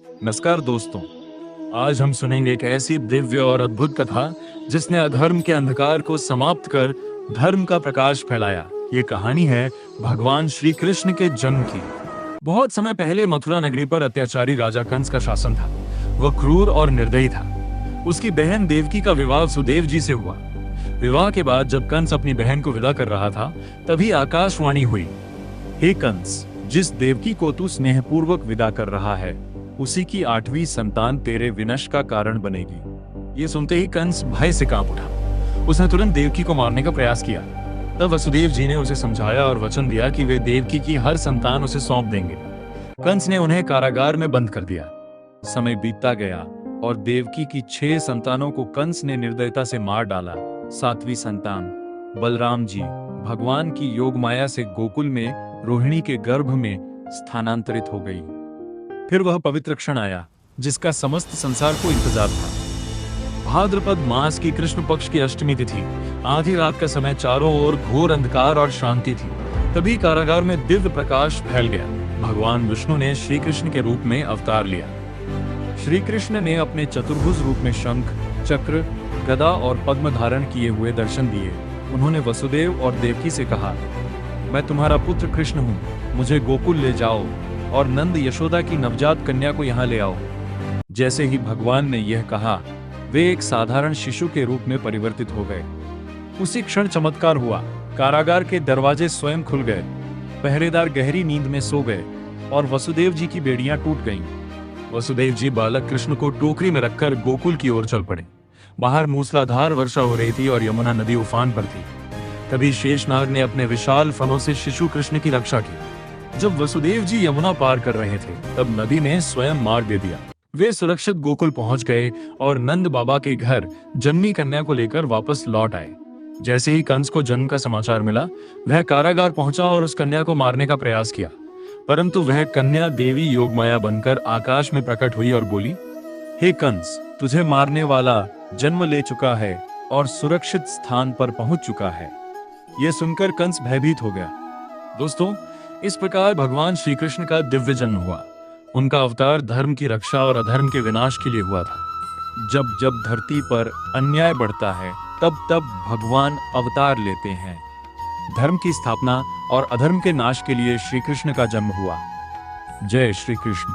नमस्कार दोस्तों, आज हम सुनेंगे एक ऐसी दिव्य और अद्भुत कथा जिसने अधर्म के अंधकार को समाप्त कर धर्म का प्रकाश फैलाया। ये कहानी है भगवान श्री कृष्ण के जन्म की। बहुत समय पहले मथुरा नगरी पर अत्याचारी राजा कंस का शासन था। वह क्रूर और निर्दयी था। उसकी बहन देवकी का विवाह वसुदेव जी से हुआ। विवाह के बाद जब कंस अपनी बहन को विदा कर रहा था, तभी आकाशवाणी हुई, हे कंस, जिस देवकी को तू स्नेहपूर्वक विदा कर रहा है, उसी की 8वीं संतान तेरे विनाश का कारण बनेगी। ये सुनते ही कंस भय से कांप उठा। उसने तुरंत देवकी को मारने का प्रयास किया। तब वसुदेव जी ने उसे समझाया और वचन दिया कि वे देवकी की हर संतान उसे सौंप देंगे। कंस ने उन्हें कारागार में बंद कर दिया। समय बीतता गया और देवकी की 6 संतानों को कंस ने निर्दयता से मार डाला। 7वीं संतान बलराम जी भगवान की योग माया से गोकुल में रोहिणी के गर्भ में स्थानांतरित हो गई। फिर वह पवित्र क्षण आया जिसका समस्त संसार को इंतजार था। भाद्रपद मास की कृष्ण पक्ष की अष्टमी तिथि। आधी रात का समय, चारों ओर घोर अंधकार और शांति थी। तभी कारागार में दिव्य प्रकाश फैल गया। भगवान विष्णु ने श्री कृष्ण के रूप में अवतार लिया। श्री कृष्ण ने अपने चतुर्भुज रूप में शंख, चक्र, गदा और पद्म धारण किए हुए दर्शन दिए। उन्होंने वसुदेव और देवकी से कहा, मैं तुम्हारा पुत्र कृष्ण हूँ, मुझे गोकुल ले जाओ और नंद यशोदा की नवजात कन्या को यहाँ ले आओ। जैसे ही भगवान ने यह कहा, वे एक साधारण शिशु के रूप में परिवर्तित हो गए। उसी क्षण चमत्कार हुआ। कारागार के दरवाजे स्वयं खुल गए। पहरेदार गहरी नींद में सो गए और वसुदेव जी की बेड़ियां टूट गईं। वसुदेव जी बालक कृष्ण को टोकरी में रखकर गोकुल की ओर चल पड़े। बाहर मूसलाधार वर्षा हो रही थी और यमुना नदी उफान पर थी। तभी शेषनाग ने अपने विशाल फनों से शिशु कृष्ण की रक्षा की। जब वसुदेव जी यमुना पार कर रहे थे, तब नदी ने स्वयं मार्ग दे दिया। वे सुरक्षित गोकुल पहुंच गए और नंद बाबा के घर जन्मी कन्या को लेकर वापस लौट आए। जैसे ही कंस को जन्म का समाचार मिला, वह कारागार पहुंचा और उस कन्या को मारने का प्रयास किया, परंतु वह कन्या देवी योगमाया बनकर आकाश में प्रकट हुई और बोली, हे कंस, तुझे मारने वाला जन्म ले चुका है और सुरक्षित स्थान पर पहुंच चुका है। यह सुनकर कंस भयभीत हो गया। दोस्तों, इस प्रकार भगवान श्री कृष्ण का दिव्य जन्म हुआ। उनका अवतार धर्म की रक्षा और अधर्म के विनाश के लिए हुआ था। जब जब धरती पर अन्याय बढ़ता है, तब तब भगवान अवतार लेते हैं। धर्म की स्थापना और अधर्म के नाश के लिए श्री कृष्ण का जन्म हुआ। जय श्री कृष्ण।